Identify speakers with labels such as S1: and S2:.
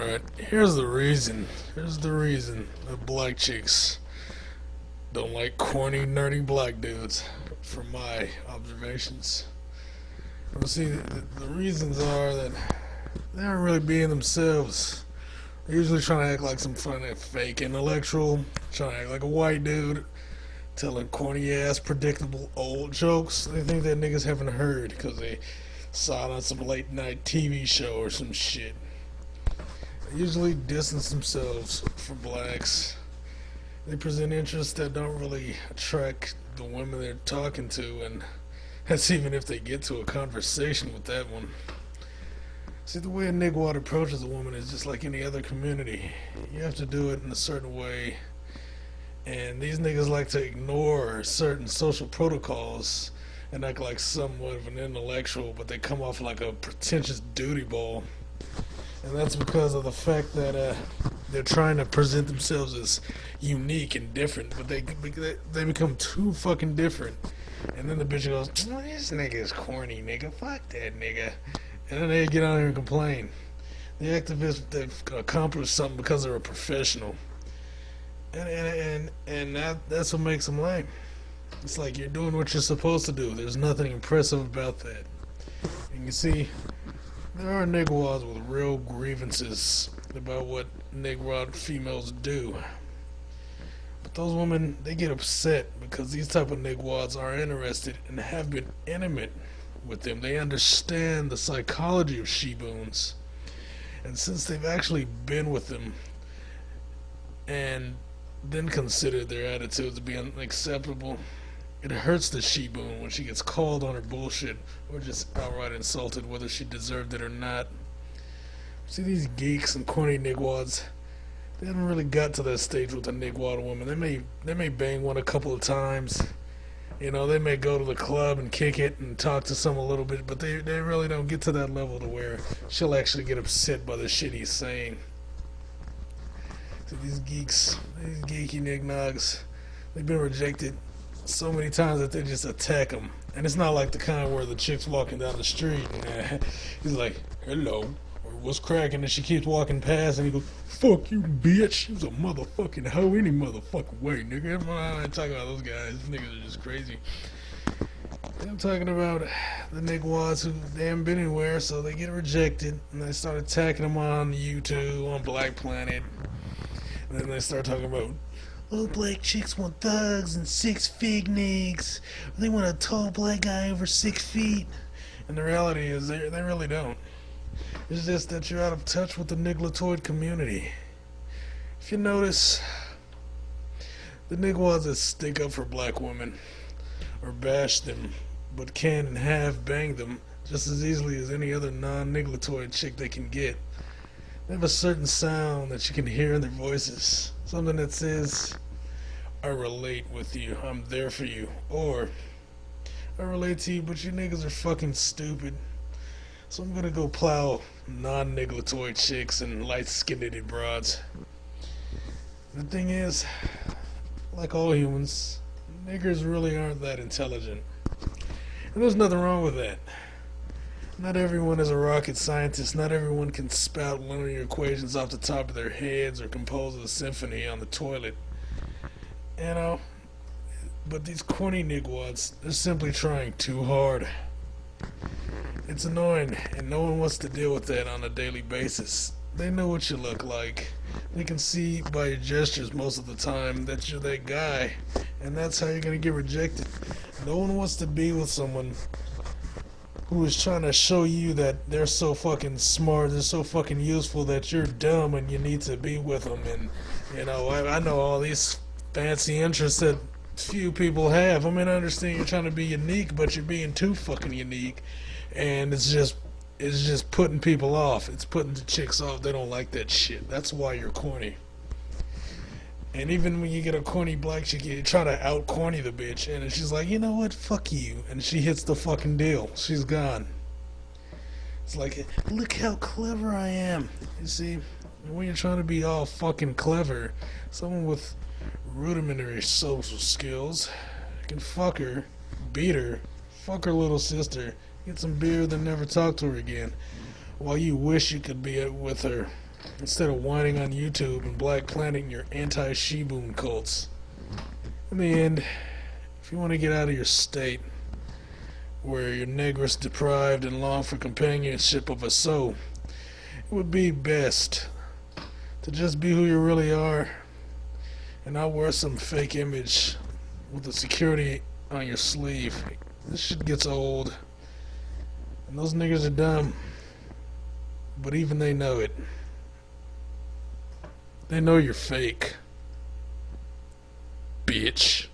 S1: Alright, here's the reason. Here's the reason that black chicks don't like corny, nerdy black dudes, from my observations. Well, see, the reasons are that they aren't really being themselves. They're usually trying to act like some funny, fake intellectual, trying to act like a white dude, telling corny ass, predictable old jokes. They think that niggas haven't heard because they saw it on some late night TV show or some shit. They usually distance themselves from blacks. They present interests that don't really attract the women they're talking to, and that's even if they get to a conversation with that one. See, the way a nigwad approaches a woman is just like any other community. You have to do it in a certain way, and these niggas like to ignore certain social protocols and act like somewhat of an intellectual, but they come off like a pretentious duty ball. And that's because of the fact that they're trying to present themselves as unique and different, but they become too fucking different. And then the bitch goes, "Oh, this nigga is corny, nigga. Fuck that nigga." And then they get on here and complain. They act as if they've accomplished something because they're a professional. And that's what makes them lame. It's like you're doing what you're supposed to do. There's nothing impressive about that. And you see, there are nigwads with real grievances about what nigwad females do. But those women, they get upset because these type of nigwads are interested and have been intimate with them. They understand the psychology of she-boons. And since they've actually been with them and then considered their attitudes to be unacceptable, it hurts the she-boon when she gets called on her bullshit or just outright insulted, whether she deserved it or not. See, these geeks and corny nigwads, they haven't really got to that stage with a nigwad woman. They may bang one a couple of times. You know, they may go to the club and kick it and talk to some a little bit, but they really don't get to that level to where she'll actually get upset by the shit he's saying. So these geeks, these geeky nignogs, they've been rejected so many times that they just attack them. And it's not like the kind where the chick's walking down the street and he's like, "Hello," or "What's cracking?" and she keeps walking past and he goes, "Fuck you, bitch. You was a motherfucking hoe any motherfucking way, nigga." I'm not talking about those guys. These niggas are just crazy. I'm talking about the nigwads who they haven't been anywhere, so they get rejected and they start attacking them on YouTube, on Black Planet. And then they start talking about, "Oh, black chicks want thugs and 6 feet niggas. They want a tall black guy over 6 feet." And the reality is, they really don't. It's just that you're out of touch with the niglatoid community. If you notice, the nigwads that stick up for black women or bash them, but can and have banged them just as easily as any other non-niglatoid chick they can get. They have a certain sound that you can hear in their voices. Something that says, "I relate with you, I'm there for you," or "I relate to you, but you niggas are fucking stupid, so I'm gonna go plow non-niglatoid chicks and light-skinned broads." The thing is, like all humans, niggers really aren't that intelligent. And there's nothing wrong with that. Not everyone is a rocket scientist. Not everyone can spout linear equations off the top of their heads or compose a symphony on the toilet. You know, but these corny nigwads, they're simply trying too hard. It's annoying, and no one wants to deal with that on a daily basis. They know what you look like. They can see by your gestures most of the time that you're that guy, and that's how you're gonna get rejected. No one wants to be with someone who is trying to show you that they're so fucking smart, they're so fucking useful that you're dumb and you need to be with them. And, you know, I know all these fancy interests that few people have. I mean, I understand you're trying to be unique, but you're being too fucking unique. And it's just putting people off. It's putting the chicks off. They don't like that shit. That's why you're corny. And even when you get a corny black chick, you try to out corny the bitch, and she's like, "You know what, fuck you," and she hits the fucking deal. She's gone. It's like, "Look how clever I am." You see, when you're trying to be all fucking clever, someone with rudimentary social skills can fuck her, beat her, fuck her little sister, get some beer, then never talk to her again, while you wish you could be with her instead of whining on YouTube and black planting your anti-Shiboon cults. In the end, if you want to get out of your state, where you're negress deprived and long for companionship of a soul, it would be best to just be who you really are and not wear some fake image with the security on your sleeve. This shit gets old, and those niggas are dumb, but even they know it. They know you're fake, bitch.